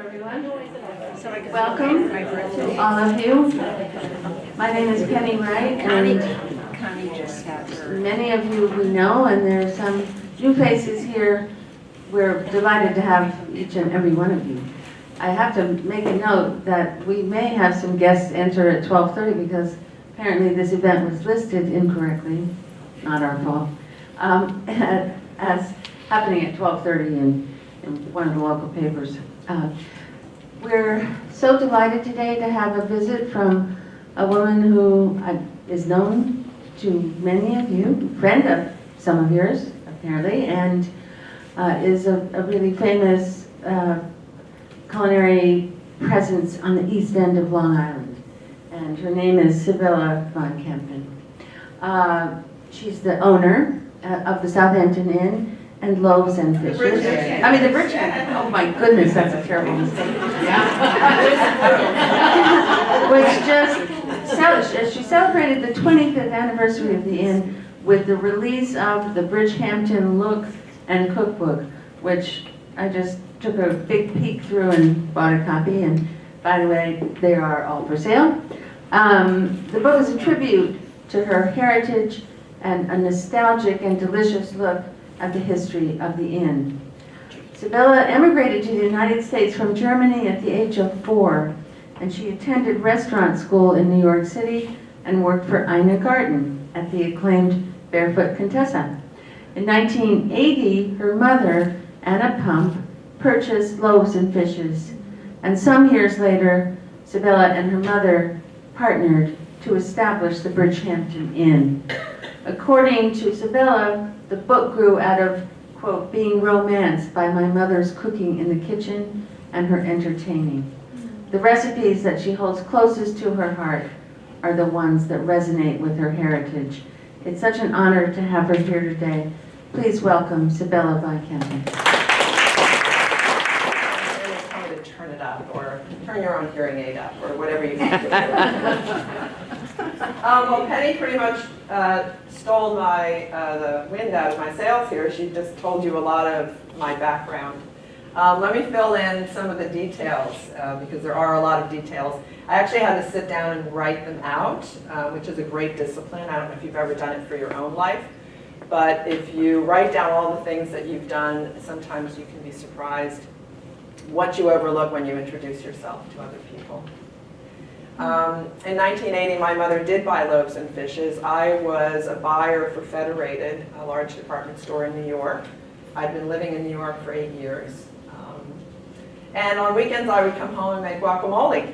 everyone. Welcome to all of you. My name is Penny Wright, and many of you we know, and there are some new faces here. We're delighted to have each and every one of you. I have to make a note that we may have some guests enter at 12:30 because apparently this event was listed incorrectly, not our fault, as happening at 12:30 in one of the local papers. We're so delighted today to have a visit from a woman who is known to many of you, friend of some of yours, apparently, and is a really famous culinary presence on the east end of Long Island. And her name is Sibylla von Kempen. She's the owner of the Southampton Inn and Loaves and Fishes. The Bridgehampton. Oh my goodness, that's a terrible mistake. She celebrated the 25th anniversary of the inn with the release of the Bridgehampton Look and Cookbook, which I just took a big peek through and bought a copy, and by the way, they are all for sale. The book is a tribute to her heritage and a nostalgic and delicious look at the history of the inn. Sibylla emigrated to the United States from Germany at the age of 4, and she attended restaurant school in New York City and worked for Ina Garten at the acclaimed Barefoot Contessa. In 1980, her mother, Anna Pump, purchased Loaves and Fishes, and some years later, Sibylla and her mother partnered to establish the Bridgehampton Inn. According to Sibylla, the book grew out of, quote, being romanced by my mother's cooking in the kitchen and her entertaining. The recipes that she holds closest to her heart are the ones that resonate with her heritage. It's such an honor to have her here today. Please welcome Sibylla von Kempen. Tell me to turn it up, or turn your own hearing aid up, or whatever you need to do. Well, Penny pretty much stole the wind out of my sails here. She just told you a lot of my background. Let me fill in some of the details, because there are a lot of details. I actually had to sit down and write them out, which is a great discipline. I don't know if you've ever done it for your own life, but if you write down all the things that you've done, sometimes you can be surprised what you overlook when you introduce yourself to other people. In 1980, my mother did buy Loaves and Fishes. I was a buyer for Federated, a large department store in New York. I'd been living in New York for 8 years. And on weekends, I would come home and make guacamole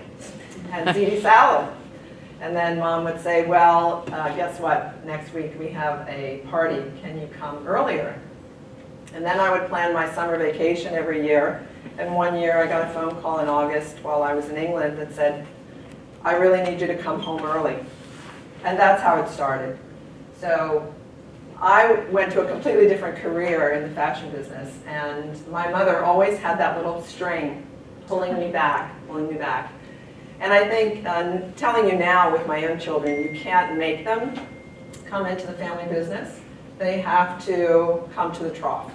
and ziti salad. And then Mom would say, well, guess what? Next week we have a party. Can you come earlier? And then I would plan my summer vacation every year. And one year I got a phone call in August while I was in England that said, I really need you to come home early. And that's how it started. So I went to a completely different career in the fashion business, and my mother always had that little string pulling me back, pulling me back. And I think, telling you now with my own children, you can't make them come into the family business. They have to come to the trough.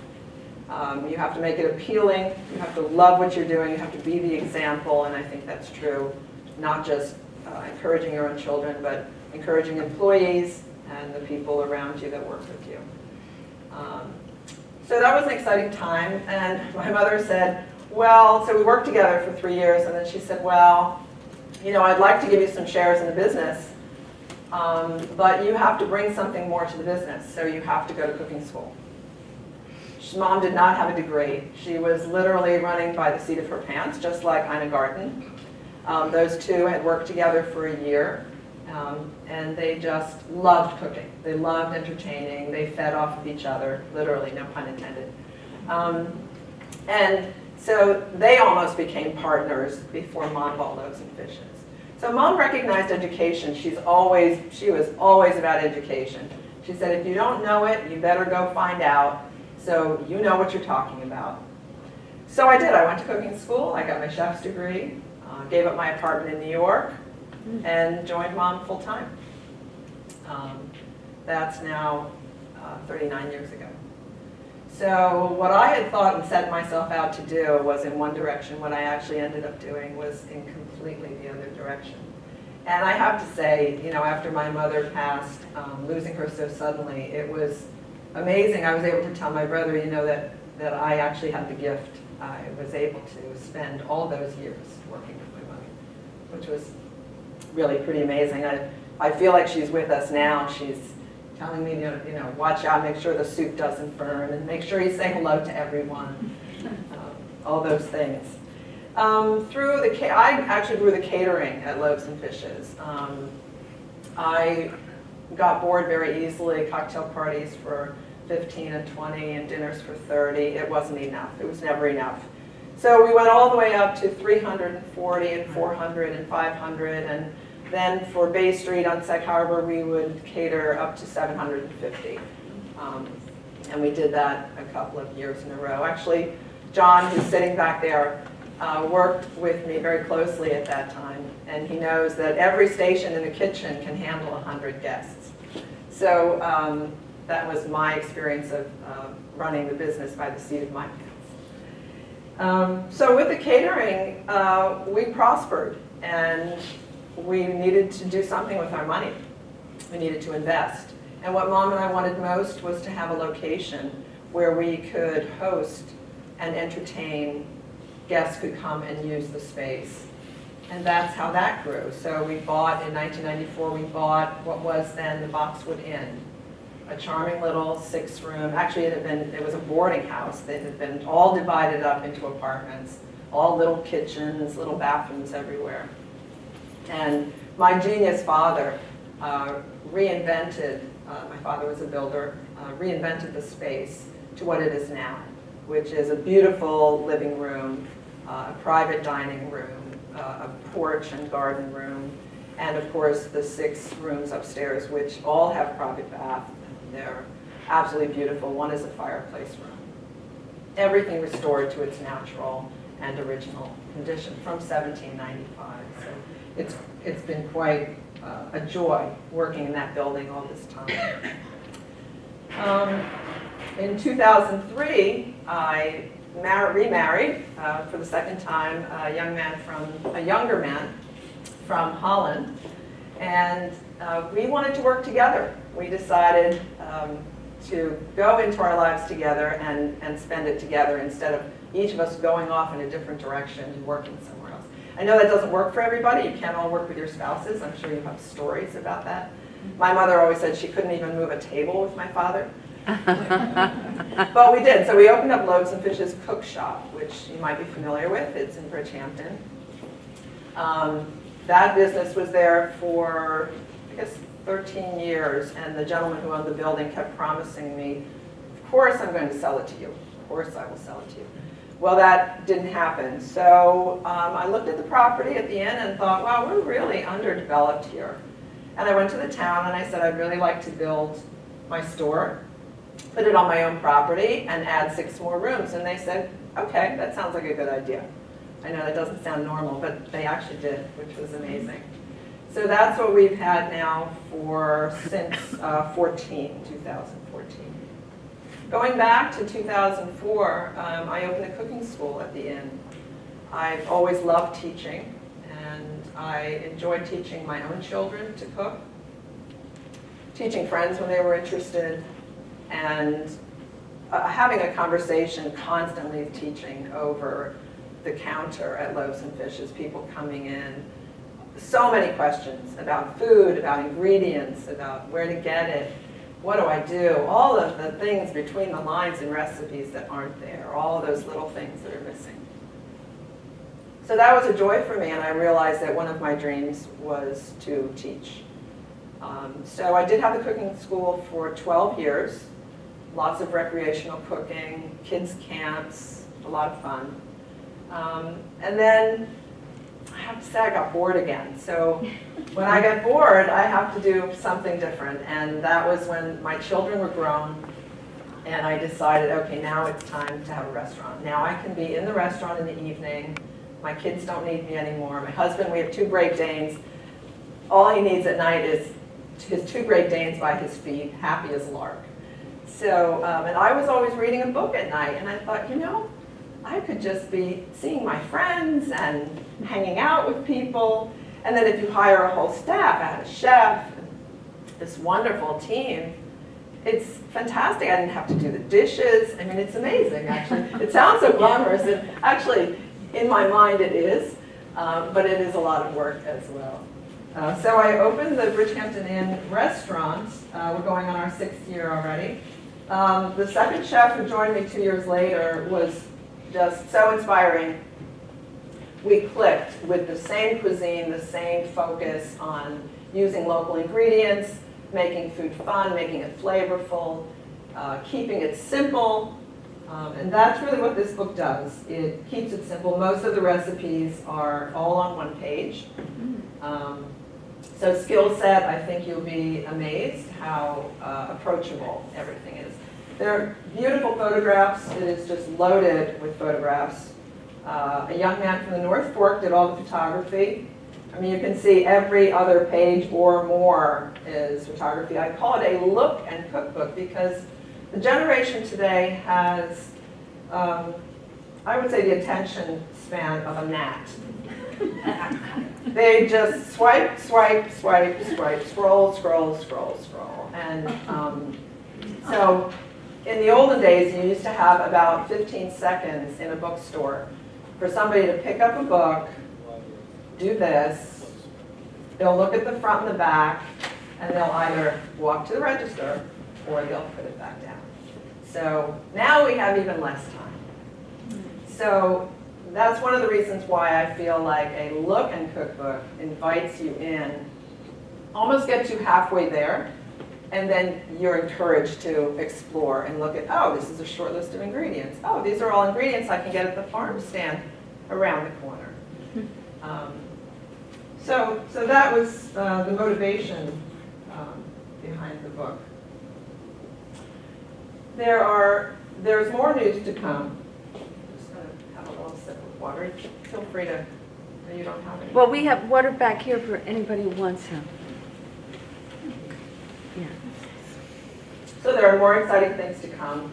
You have to make it appealing, you have to love what you're doing, you have to be the example, and I think that's true, not just encouraging your own children, but encouraging employees and the people around you that work with you. So that was an exciting time, and my mother said, well, so we worked together for 3 years, and then she said, well, you know, I'd like to give you some shares in the business, but you have to bring something more to the business, so you have to go to cooking school. Mom did not have a degree. She was literally running by the seat of her pants, just like Ina Garten. Those two had worked together for a year, and they just loved cooking. They loved entertaining. They fed off of each other, literally, no pun intended. And so they almost became partners before Mom bought Loaves and Fishes. So Mom recognized education. She was always about education. She said, if you don't know it, you better go find out so you know what you're talking about. So I did. I went to cooking school. I got my chef's degree, gave up my apartment in New York, and joined Mom full time. That's now 39 years ago. So what I had thought and set myself out to do was in one direction. What I actually ended up doing was in completely the other direction. And I have to say, you know, after my mother passed, losing her so suddenly, it was amazing. I was able to tell my brother, you know, that I actually had the gift. I was able to spend all those years working with my mother, which was really pretty amazing. I feel like she's with us now. She's telling me, you know, watch out, make sure the soup doesn't burn, and make sure you say hello to everyone, all those things. I actually grew the catering at Loaves and Fishes. I got bored very easily, cocktail parties for 15 and 20 and dinners for 30. It wasn't enough. It was never enough. So we went all the way up to 340 and 400 and 500, and then for Bay Street on Sag Harbor, we would cater up to 750. And we did that a couple of years in a row. Actually, John, who's sitting back there, worked with me very closely at that time, and he knows that every station in the kitchen can handle 100 guests. So that was my experience of running the business by the seat of my pants. So with the catering, we prospered, and we needed to do something with our money. We needed to invest. And what Mom and I wanted most was to have a location where we could host and entertain. Guests could come and use the space. And that's how that grew. So we bought, in 1994, we bought what was then the Boxwood Inn, a charming little 6-room, actually it was a boarding house that had been all divided up into apartments, all little kitchens, little bathrooms everywhere. And my genius father reinvented, my father was a builder, reinvented the space to what it is now, which is a beautiful living room, a private dining room, a porch and garden room, and of course the 6 rooms upstairs, which all have private bath. They're absolutely beautiful. One is a fireplace room. Everything restored to its natural and original condition from 1795. So it's been quite a joy working in that building all this time. In 2003, I remarried for the second time a younger man from Holland, and we wanted to work together. We decided to go into our lives together and spend it together instead of each of us going off in a different direction and working somewhere else. I know that doesn't work for everybody. You can't all work with your spouses. I'm sure you have stories about that. My mother always said she couldn't even move a table with my father. But we did. So we opened up Loaves and Fishes Cook Shop, which you might be familiar with. It's in Bridgehampton. That business was there for, I guess, 13 years, and the gentleman who owned the building kept promising me, of course I'm going to sell it to you. Of course I will sell it to you. Well, that didn't happen. So I looked at the property at the inn and thought, wow, we're really underdeveloped here. And I went to the town and I said, I'd really like to build my store, put it on my own property, and add 6 more rooms. And they said, okay, that sounds like a good idea. I know that doesn't sound normal, but they actually did, which was amazing. So that's what we've had now since 2014. Going back to 2004, I opened a cooking school at the inn. I've always loved teaching, and I enjoyed teaching my own children to cook, teaching friends when they were interested, and having a conversation constantly teaching over the counter at Loaves and Fishes, people coming in. So many questions about food, about ingredients, about where to get it, what do I do, all of the things between the lines in recipes that aren't there, all of those little things that are missing. So that was a joy for me, and I realized that one of my dreams was to teach. So I did have the cooking school for 12 years, lots of recreational cooking, kids camps, a lot of fun. And then I have to say I got bored again. So when I get bored, I have to do something different. And that was when my children were grown, and I decided, okay, now it's time to have a restaurant. Now I can be in the restaurant in the evening. My kids don't need me anymore. My husband, we have 2 Great Danes. All he needs at night is his 2 Great Danes by his feet, happy as a lark. So, and I was always reading a book at night, and I thought, you know, I could just be seeing my friends and hanging out with people. And then if you hire a whole staff, I had a chef, and this wonderful team, it's fantastic. I didn't have to do the dishes. I mean, it's amazing, actually. It sounds so glamorous, and actually, in my mind, it is, but it is a lot of work as well. So I opened the Bridgehampton Inn restaurant. We're going on our 6th year already. The second chef who joined me 2 years later was just so inspiring. We clicked with the same cuisine, the same focus on using local ingredients, making food fun, making it flavorful, keeping it simple. And that's really what this book does. It keeps it simple. Most of the recipes are all on one page. So skill set, I think you'll be amazed how approachable everything is. There are beautiful photographs. It is just loaded with photographs. A young man from the North Fork did all the photography. I mean, you can see every other page or more is photography. I call it a look and cookbook because the generation today has, I would say, the attention span of a gnat. They just swipe, swipe, swipe, swipe, scroll, scroll, scroll, scroll. And so in the olden days, you used to have about 15 seconds in a bookstore for somebody to pick up a book, do this, they'll look at the front and the back, and they'll either walk to the register or they'll put it back down. So now we have even less time. So that's one of the reasons why I feel like a look and cookbook invites you in, almost gets you halfway there, and then you're encouraged to explore and look at, oh, this is a short list of ingredients. Oh, these are all ingredients I can get at the farm stand around the corner. So that was the motivation behind the book. There's more news to come. I'm just going to have a little sip of water. Feel free to, you don't have any. Well, we have water back here for anybody who wants some. Yeah. So there are more exciting things to come.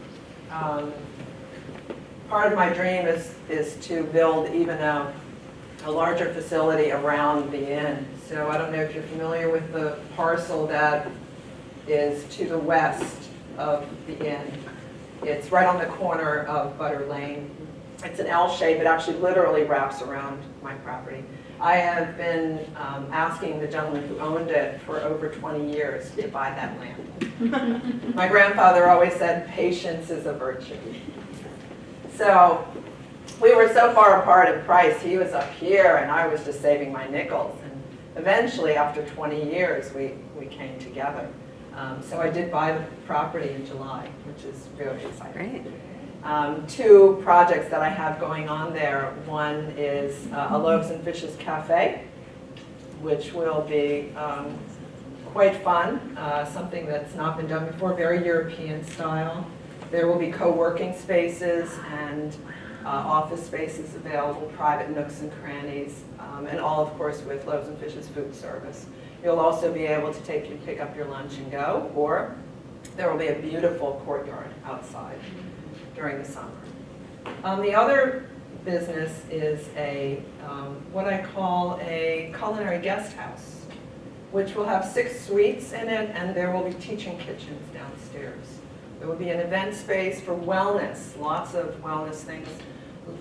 Part of my dream is to build even a larger facility around the inn. So I don't know if you're familiar with the parcel that is to the west of the inn. It's right on the corner of Butter Lane. It's an L shape. It actually literally wraps around my property. I have been asking the gentleman who owned it for over 20 years to buy that land. My grandfather always said, patience is a virtue. So we were so far apart in price. He was up here and I was just saving my nickels. And eventually, after 20 years, we came together. So I did buy the property in July, which is really exciting. Great. 2 projects that I have going on there. One is a Loaves and Fishes Cafe, which will be quite fun, something that's not been done before, very European style. There will be co-working spaces and office spaces available, private nooks and crannies, and all, of course, with Loaves and Fishes food service. You'll also be able to pick up your lunch and go, or there will be a beautiful courtyard outside during the summer. The other business is what I call a culinary guest house, which will have 6 suites in it, and there will be teaching kitchens downstairs. There will be an event space for wellness, lots of wellness things,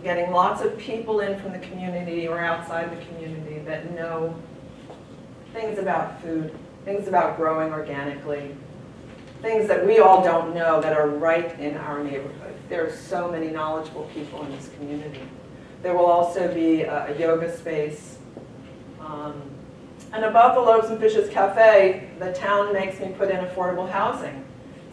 getting lots of people in from the community or outside the community that know things about food, things about growing organically, things that we all don't know that are right in our neighborhood. There are so many knowledgeable people in this community. There will also be a yoga space. And above the Loaves and Fishes Cafe, the town makes me put in affordable housing.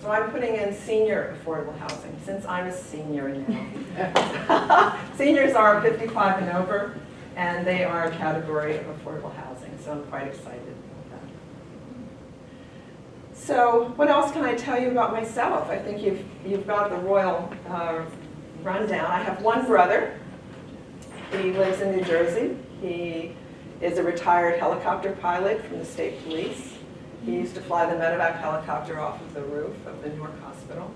So I'm putting in senior affordable housing, since I'm a senior now. Seniors are 55 and over, and they are a category of affordable housing, so I'm quite excited about that. So what else can I tell you about myself? I think you've got the royal rundown. I have one brother. He lives in New Jersey. He is a retired helicopter pilot from the state police. He used to fly the medevac helicopter off of the roof of the Newark Hospital.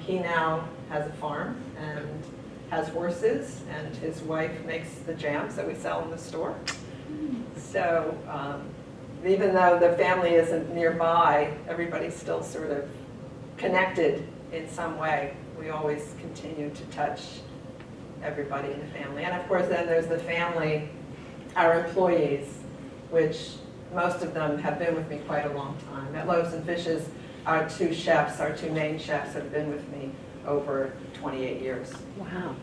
He now has a farm and has horses, and his wife makes the jams that we sell in the store. So even though the family isn't nearby, everybody's still sort of connected in some way. We always continue to touch everybody in the family. And of course, then there's the family, our employees, which most of them have been with me quite a long time. At Loaves and Fishes, our two chefs, our two main chefs have been with me over 28 years. Wow.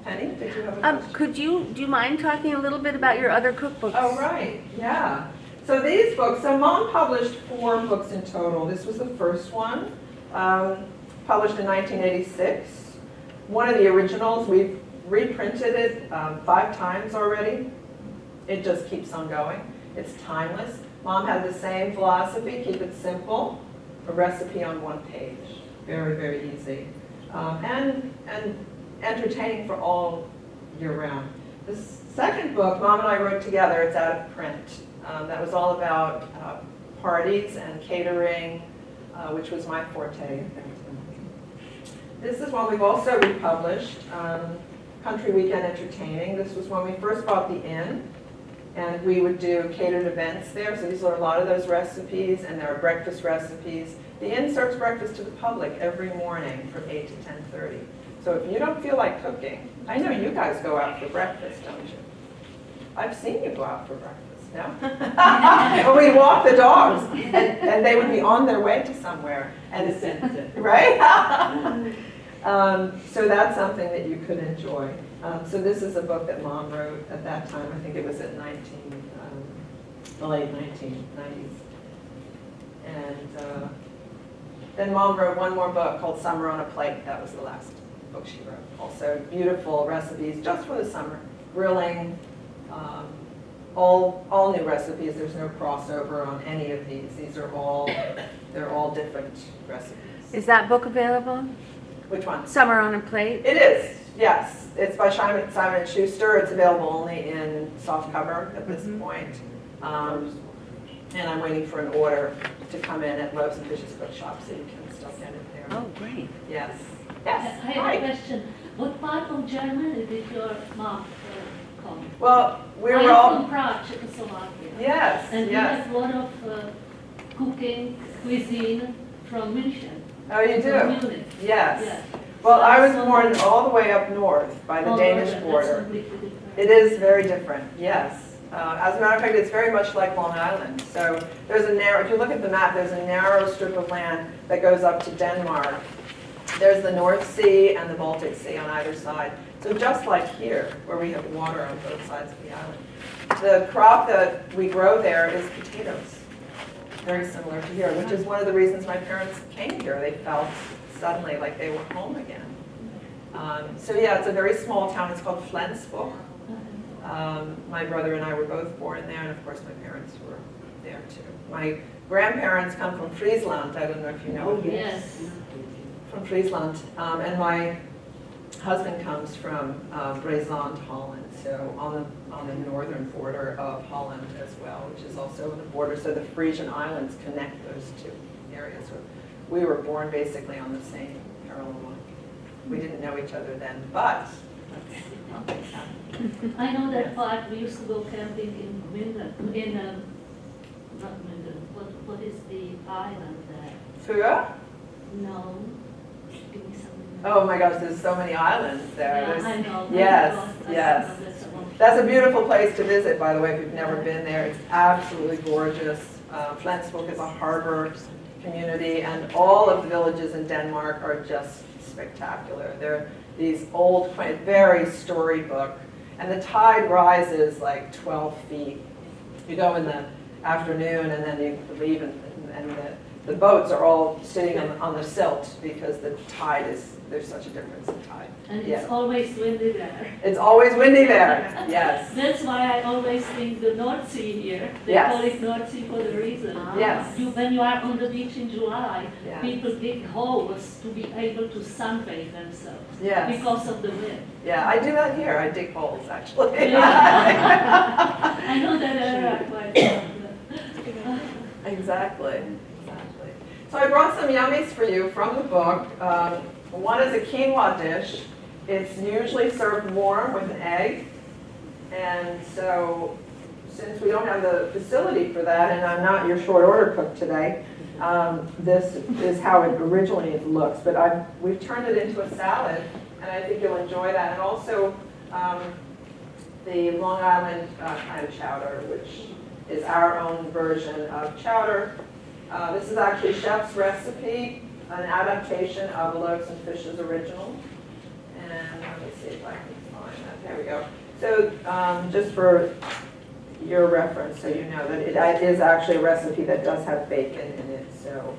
Penny, did you have a question? Do you mind talking a little bit about your other cookbooks? Oh, right, yeah. So these books, so Mom published 4 books in total. This was the first one, published in 1986. One of the originals, we've reprinted it 5 times already. It just keeps on going. It's timeless. Mom had the same philosophy, keep it simple, a recipe on 1 page. Very, very easy. And entertaining for all year round. The second book, Mom and I wrote together, it's out of print. That was all about parties and catering, which was my forte. This is one we've also republished, Country Weekend Entertaining. This was when we first bought the inn, and we would do catered events there. So these are a lot of those recipes, and there are breakfast recipes. The inn serves breakfast to the public every morning from 8 to 10:30. So if you don't feel like cooking, I know you guys go out for breakfast, don't you? I've seen you go out for breakfast, no? Or we walk the dogs, and they would be on their way to somewhere. And right? So that's something that you could enjoy. So this is a book that Mom wrote at that time. I think it was at the late 1990s. And then Mom wrote one more book called Summer on a Plate. That was the last book she wrote. Also beautiful recipes just for the summer. Grilling, all new recipes. There's no crossover on any of these. They're all different recipes. Is that book available? Which one? Summer on a Plate? It is, yes. It's by Simon & Schuster. It's available only in softcover at this point. And I'm waiting for an order to come in at Loaves and Fishes Bookshop, so you can still get it there. Oh, great. Yes. Yes. I have a question. What part of Germany did your mom come? Well, we were I am all... from Prague, Czechoslovakia. Yes, And we yes. have a lot of cooking, cuisine from München. Oh, you do? From Munich. Yes. Yes. Well, I was That's born wonderful. all the way up north by the Oh, Danish that's border. completely different. It is very different, yes. As a matter of fact, it's very much like Long Island. So there's a narrow, if you look at the map, there's a narrow strip of land that goes up to Denmark. There's the North Sea and the Baltic Sea on either side. So just like here, where we have water on both sides of the island. The crop that we grow there is potatoes. Very similar to here, which is one of the reasons my parents came here. They felt suddenly like they were home again. So yeah, it's a very small town. It's called Flensburg. My brother and I were both born there, and of course my parents were there too. My grandparents come from Friesland. I don't know if you know. Yes. From Friesland, and my husband comes from Bridgehampton, Holland, so on the northern border of Holland as well, which is also on the border. So the Frisian Islands connect those two areas. So we were born basically on the same parallel line. We didn't know each other then, but things happen. I know that Yes. part. We used to go camping in Minden, not Minden. What is the island there? Fua? No. Give me something. Oh my gosh, there's so many islands there. Yeah, There's- I know. Yes, I know, yes. that's the one. That's a beautiful place to visit, by the way, if you've never been there. It's absolutely gorgeous. Flensburg is a harbor community, and all of the villages in Denmark are just spectacular. They're these old, quaint, very storybook, and the tide rises like 12 feet. You go in the afternoon, and then you leave, and the boats are all sitting on the silt because the tide is, there's such a difference in tide. And it's Yeah. always windy there. It's always windy there, yes. That's why I always think the North Sea here, they Yes. call it North Sea for the reason. Yes. When you are on the beach in July, Yeah. people dig holes to be able to sunbathe themselves Yes. because of the wind. Yeah, I do that here. I dig holes, actually. Yeah. I know that area quite well. Exactly. So I brought some yummies for you from the book. One is a quinoa dish. It's usually served warm with an egg. And so since we don't have the facility for that, and I'm not your short order cook today, this is how it originally looks. But we've turned it into a salad, and I think you'll enjoy that. And also the Long Island kind of chowder, which is our own version of chowder. This is actually Chef's recipe, an adaptation of a Loaves and Fishes original. And let me see if I can find that. There we go. So just for your reference, so you know that it is actually a recipe that does have bacon in it. So,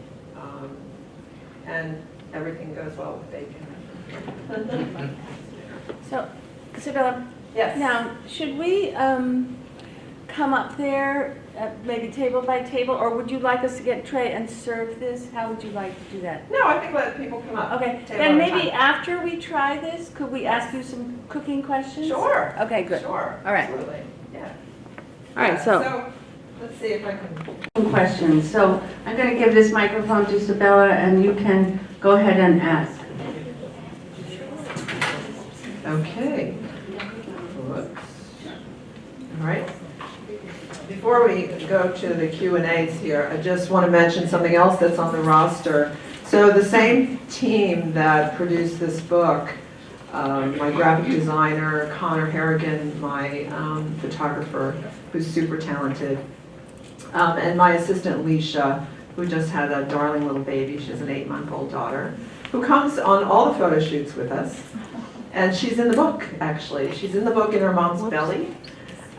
and everything goes well with bacon. So, Isabella, Yes. now, should we come up there, maybe table by table, or would you like us to get a tray and serve this? How would you like to do that? No, I think let people come up. Okay, Table then at a maybe time. after we try this, could we ask you some cooking questions? Sure. Okay, good. Sure. All right. Absolutely. Yeah. All right, so, Let's see if I can. Questions. So I'm going to give this microphone to Isabella, and you can go ahead and ask. Okay. Whoops. All right. Before we go to the Q&As here, I just want to mention something else that's on the roster. So the same team that produced this book, my graphic designer, Connor Harrigan, my photographer, who's super talented, and my assistant, Leisha, who just had a darling little baby. She has an 8-month-old daughter, who comes on all the photo shoots with us. And she's in the book, actually. She's in the book in her mom's belly.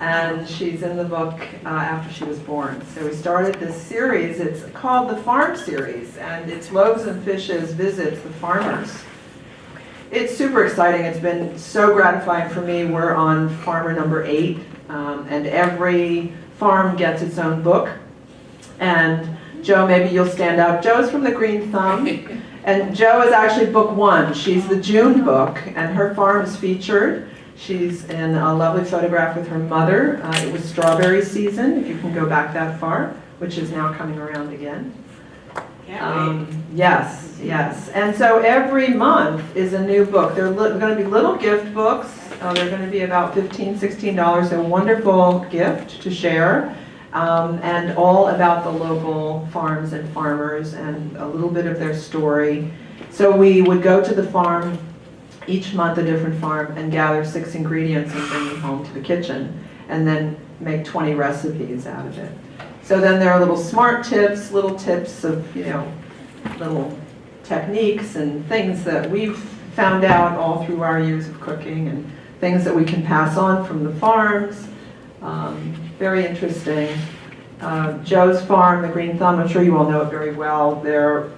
And she's in the book after she was born. So we started this series. It's called the Farm Series, and it's Loaves and Fishes visits the farmers. It's super exciting. It's been so gratifying for me. We're on farmer number 8, and every farm gets its own book. And Joe, maybe you'll stand up. Joe's from the Green Thumb, and Joe is actually book 1. She's the June book, and her farm is featured. She's in a lovely photograph with her mother. It was strawberry season, if you can go back that far, which is now coming around again. Yes, yes. And so every month is a new book. They're going to be little gift books. They're going to be about $15, $16, a wonderful gift to share. And all about the local farms and farmers and a little bit of their story. So we would go to the farm each month, a different farm, and gather 6 ingredients and bring them home to the kitchen, and then make 20 recipes out of it. So then there are little smart tips, little tips of, little techniques and things that we've found out all through our years of cooking, and things that we can pass on from the farms. Very interesting. Joe's farm, the Green Thumb, I'm sure you all know it very well. They're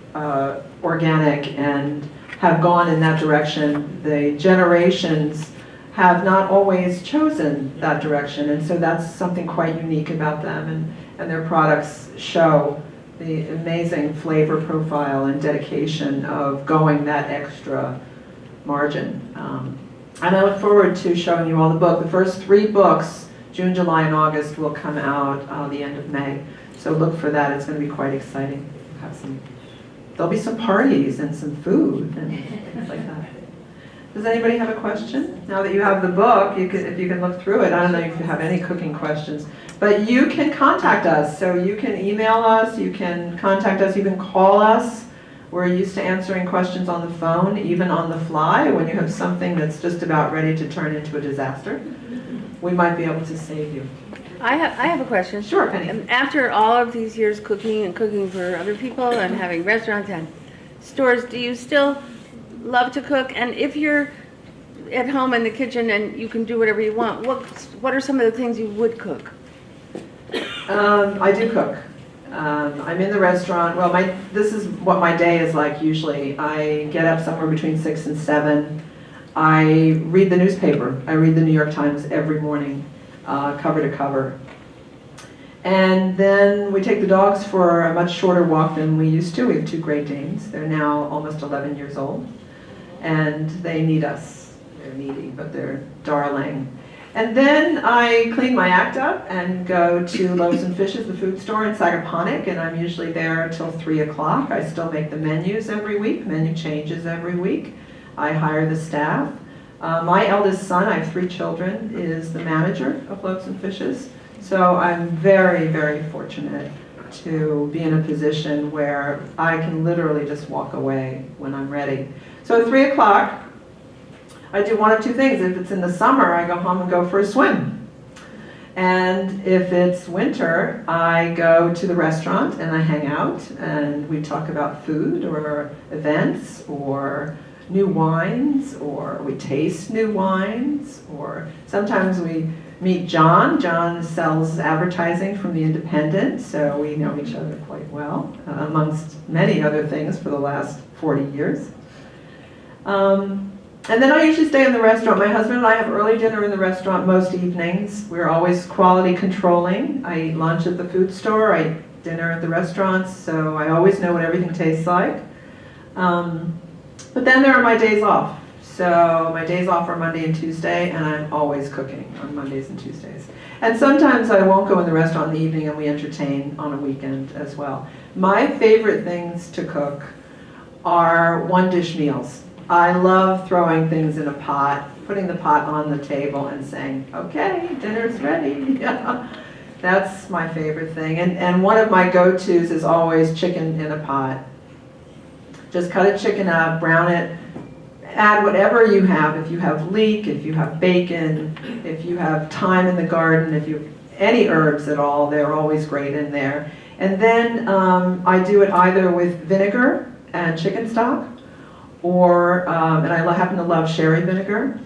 organic and have gone in that direction. The generations have not always chosen that direction, and so that's something quite unique about them, and their products show the amazing flavor profile and dedication of going that extra margin. And I look forward to showing you all the book. The first 3 books, June, July, and August, will come out the end of May, so look for that. It's going to be quite exciting. There'll be some parties and some food and things like that. Does anybody have a question? Now that you have the book, if you can look through it. I don't know if you have any cooking questions, but you can contact us. So you can email us, you can contact us, you can call us. We're used to answering questions on the phone, even on the fly, when you have something that's just about ready to turn into a disaster. We might be able to save you. I have a question. Sure, Penny. After all of these years cooking for other people and having restaurants and stores, do you still love to cook? And if you're at home in the kitchen and you can do whatever you want, what are some of the things you would cook? I do cook. I'm in the restaurant. Well, this is what my day is like usually. I get up somewhere between 6 and 7. I read the newspaper. I read the New York Times every morning, cover to cover. And then we take the dogs for a much shorter walk than we used to. We have 2 Great Danes. They're now almost 11 years old. And they need us. They're needy, but they're darling. And then I clean my act up and go to Loaves and Fishes, the food store in Sagaponack, and I'm usually there till 3 o'clock. I still make the menus every week. Menu changes every week. I hire the staff. My eldest son, I have 3 children, is the manager of Loaves and Fishes. So I'm very, very fortunate to be in a position where I can literally just walk away when I'm ready. So at 3 o'clock, I do one of 2 things. If it's in the summer, I go home and go for a swim. And if it's winter, I go to the restaurant and I hang out and we talk about food or events or new wines, or we taste new wines, or sometimes we meet John. John sells advertising from the Independent, so we know each other quite well, amongst many other things for the last 40 years. And then I usually stay in the restaurant. My husband and I have early dinner in the restaurant most evenings. We're always quality controlling. I eat lunch at the food store, I eat dinner at the restaurants, so I always know what everything tastes like. But then there are my days off. So my days off are Monday and Tuesday, and I'm always cooking on Mondays and Tuesdays. And sometimes I won't go in the restaurant in the evening and we entertain on a weekend as well. My favorite things to cook are one-dish meals. I love throwing things in a pot, putting the pot on the table and saying, okay, dinner's ready. That's my favorite thing. And one of my go-tos is always chicken in a pot. Just cut a chicken up, brown it, add whatever you have. If you have leek, if you have bacon, if you have thyme in the garden, if you have any herbs at all, they're always great in there. And then I do it either with vinegar and chicken stock, or, and I happen to love sherry vinegar,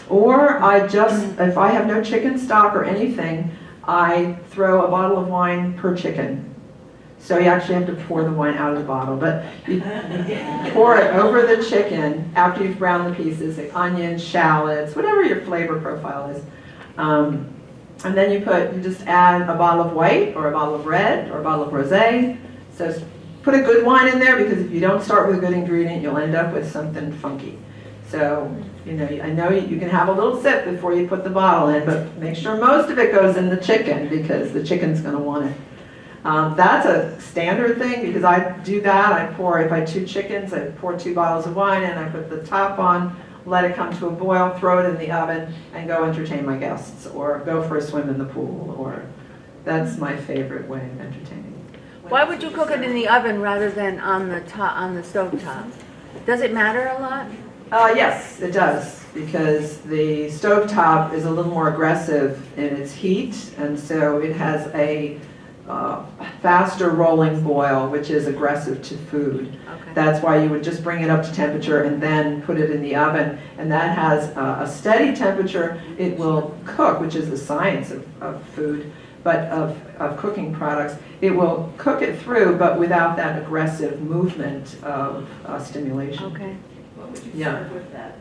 or I just, if I have no chicken stock or anything, I throw a bottle of wine per chicken. So you actually have to pour the wine out of the bottle, but you pour it over the chicken after you've browned the pieces, like onions, shallots, whatever your flavor profile is. And then you just add a bottle of white or a bottle of red or a bottle of rosé. So put a good wine in there, because if you don't start with a good ingredient, you'll end up with something funky. So, I know you can have a little sip before you put the bottle in, but make sure most of it goes in the chicken, because the chicken's going to want it. That's a standard thing, because I do that. If I have 2 chickens, I pour 2 bottles of wine in, I put the top on, let it come to a boil, throw it in the oven, and go entertain my guests, or go for a swim in the pool, or that's my favorite way of entertaining. Why would you cook it in the oven rather than on the stove top? Does it matter a lot? Yes, it does, because the stovetop is a little more aggressive in its heat, and so it has a faster rolling boil, which is aggressive to food. Okay. That's why you would just bring it up to temperature and then put it in the oven, and that has a steady temperature. It will cook, which is the science of food, but of cooking products. It will cook it through, but without that aggressive movement of stimulation. Okay. What would you Yeah. serve with that?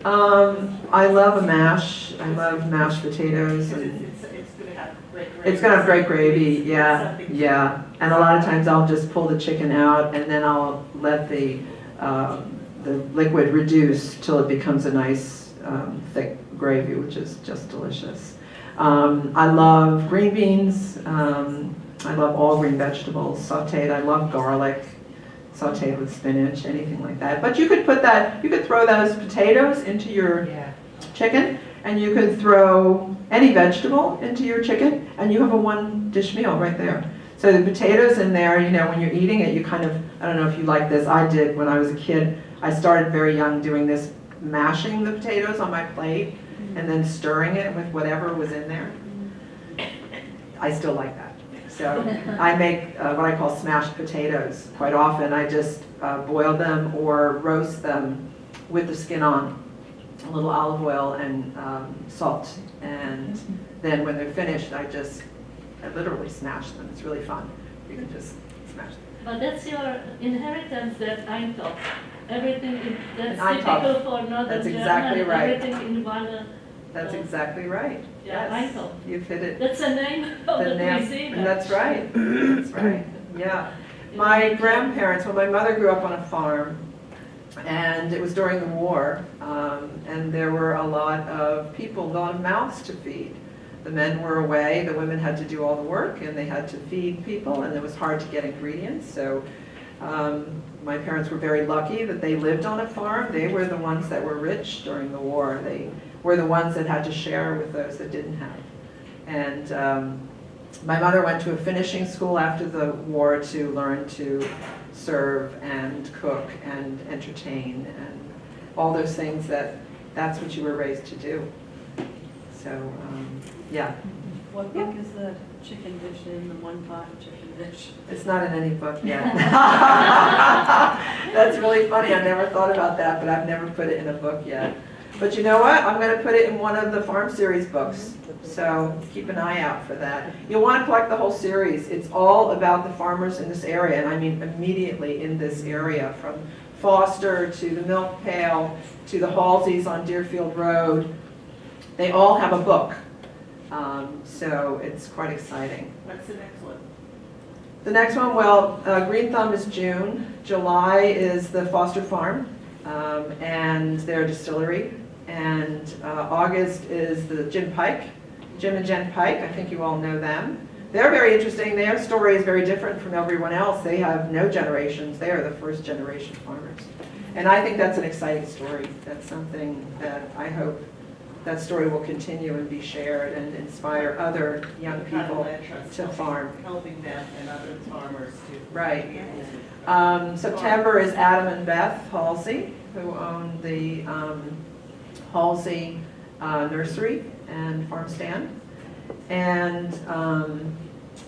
I love a mash. I love mashed potatoes. And It's going to have great gravy. it's gonna have great gravy, yeah, Something- yeah. And a lot of times I'll just pull the chicken out and then I'll let the liquid reduce till it becomes a nice thick gravy, which is just delicious. I love green beans. I love all green vegetables sauteed. I love garlic sauteed with spinach, anything like that. But you could throw those potatoes into your chicken, and you could throw any vegetable into your chicken, and you have a one-dish meal right there. So the potatoes in there, when you're eating it, you kind of, I don't know if you like this, I did when I was a kid. I started very young doing this, mashing the potatoes on my plate, and then stirring it with whatever was in there. I still like that. So I make what I call smashed potatoes quite often. I just boil them or roast them with the skin on, a little olive oil and salt. And then when they're finished, I literally smash them. It's really fun. You can just smash them. But that's your inheritance, that Eintopf. Everything that's An Eintopf. typical for Northern That's German. exactly right. Everything in one. That's exactly right. Yeah, Yes, Eintopf. you've hit it. That's the name of the cuisine. And that's right. That's right. Yeah. My grandparents, when my mother grew up on a farm, And it was during the war, and there were a lot of people, a lot of mouths to feed. The men were away, the women had to do all the work, and they had to feed people, and it was hard to get ingredients. So my parents were very lucky that they lived on a farm. They were the ones that were rich during the war. They were the ones that had to share with those that didn't have. And my mother went to a finishing school after the war to learn to serve and cook and entertain and all those things that's what you were raised to do. So, yeah. What book is the chicken dish in, the one pot chicken dish? It's not in any book yet. That's really funny. I never thought about that, but I've never put it in a book yet. But you know what? I'm going to put it in one of the Farm Series books. So keep an eye out for that. You'll want to collect the whole series. It's all about the farmers in this area, and I mean immediately in this area, from Foster to the Milk Pail to the Halseys on Deerfield Road. They all have a book. So it's quite exciting. What's the next one? The next one, well, Green Thumb is June. July is the Foster Farm and their distillery. And August is the Jim and Jen Pike. I think you all know them. They're very interesting. Their story is very different from everyone else. They have no generations. They are the first generation farmers. And I think that's an exciting story. That's something that I hope that story will continue and be shared and inspire other young people to farm. Helping them and other farmers to. Right. September is Adam and Beth Halsey, who own the Halsey Nursery and Farm Stand. And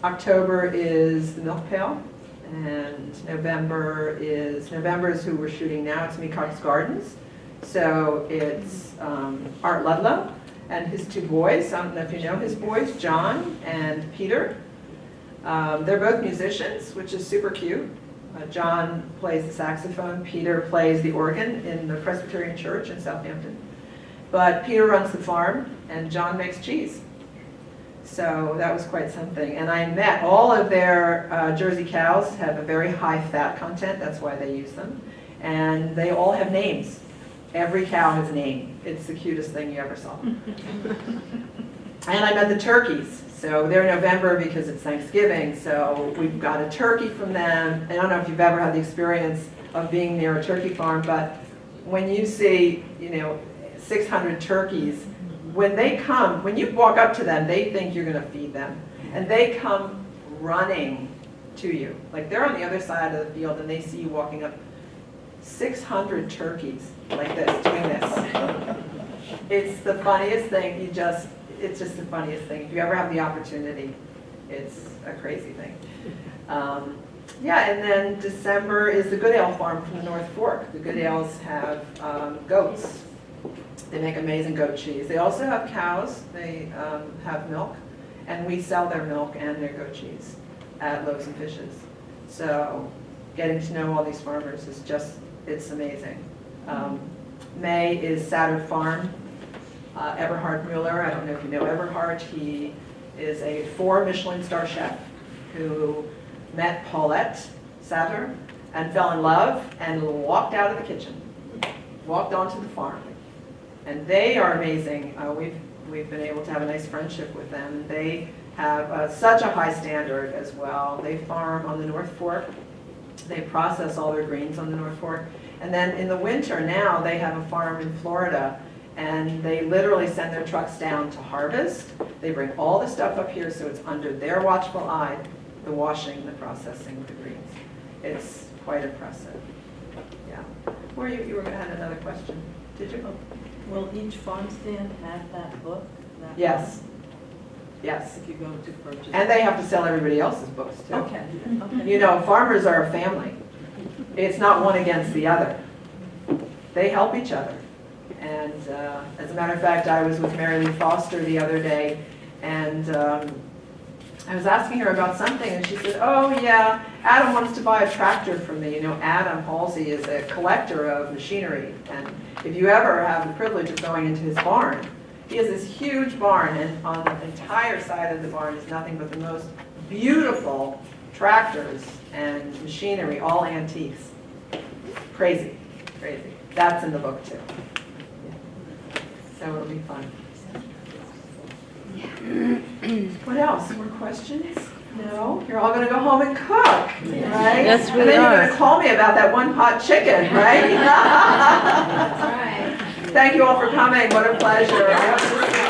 October is the Milk Pail. And November is who we're shooting now. It's Mecox Gardens. So it's Art Ludlow and his two boys. I don't know if you know his boys, John and Peter. They're both musicians, which is super cute. John plays the saxophone. Peter plays the organ in the Presbyterian Church in Southampton. But Peter runs the farm, and John makes cheese. So that was quite something. And I met all of their Jersey cows have a very high fat content. That's why they use them. And they all have names. Every cow has a name. It's the cutest thing you ever saw. And I met the turkeys. So they're November because it's Thanksgiving. So we've got a turkey from them. I don't know if you've ever had the experience of being near a turkey farm, but when you see, 600 turkeys, when you walk up to them, they think you're going to feed them. And they come running to you. Like they're on the other side of the field and they see you walking up. 600 turkeys like this, doing this. It's the funniest thing. It's just the funniest thing. If you ever have the opportunity, it's a crazy thing. Yeah, and then December is the Goodale farm from the North Fork. The Goodales have goats. They make amazing goat cheese. They also have cows. They have milk, and we sell their milk and their goat cheese at Loaves and Fishes. So getting to know all these farmers is it's amazing. May is Saturn Farm. Eberhard Mueller, I don't know if you know Eberhard, he is a 4 Michelin star chef who met Paulette Satter and fell in love and walked out of the kitchen, walked onto the farm. And they are amazing. We've been able to have a nice friendship with them. They have such a high standard as well. They farm on the North Fork. They process all their greens on the North Fork. And then in the winter now, they have a farm in Florida, and they literally send their trucks down to harvest. They bring all the stuff up here, so it's under their watchful eye, the washing, the processing of the greens. It's quite impressive. Yeah. Or you were going to have another question. Did you? Will each farm stand have that book? Yes. Yes. If you go to purchase. And they have to sell everybody else's books, too. Okay. Okay. Farmers are a family. It's not one against the other. They help each other. And as a matter of fact, I was with Mary Lee Foster the other day, and I was asking her about something, and she said, oh yeah, Adam wants to buy a tractor from me. Adam Halsey is a collector of machinery, and if you ever have the privilege of going into his barn, he has this huge barn, and on the entire side of the barn is nothing but the most beautiful tractors and machinery, all antiques. Crazy. Crazy. That's in the book too. So it'll be fun. What else? More questions? No? You're all gonna go home and cook, right? Yes, we And then you're are. gonna call me about that one pot chicken, right? That's right. Thank you all for coming. What a pleasure. I hope to see you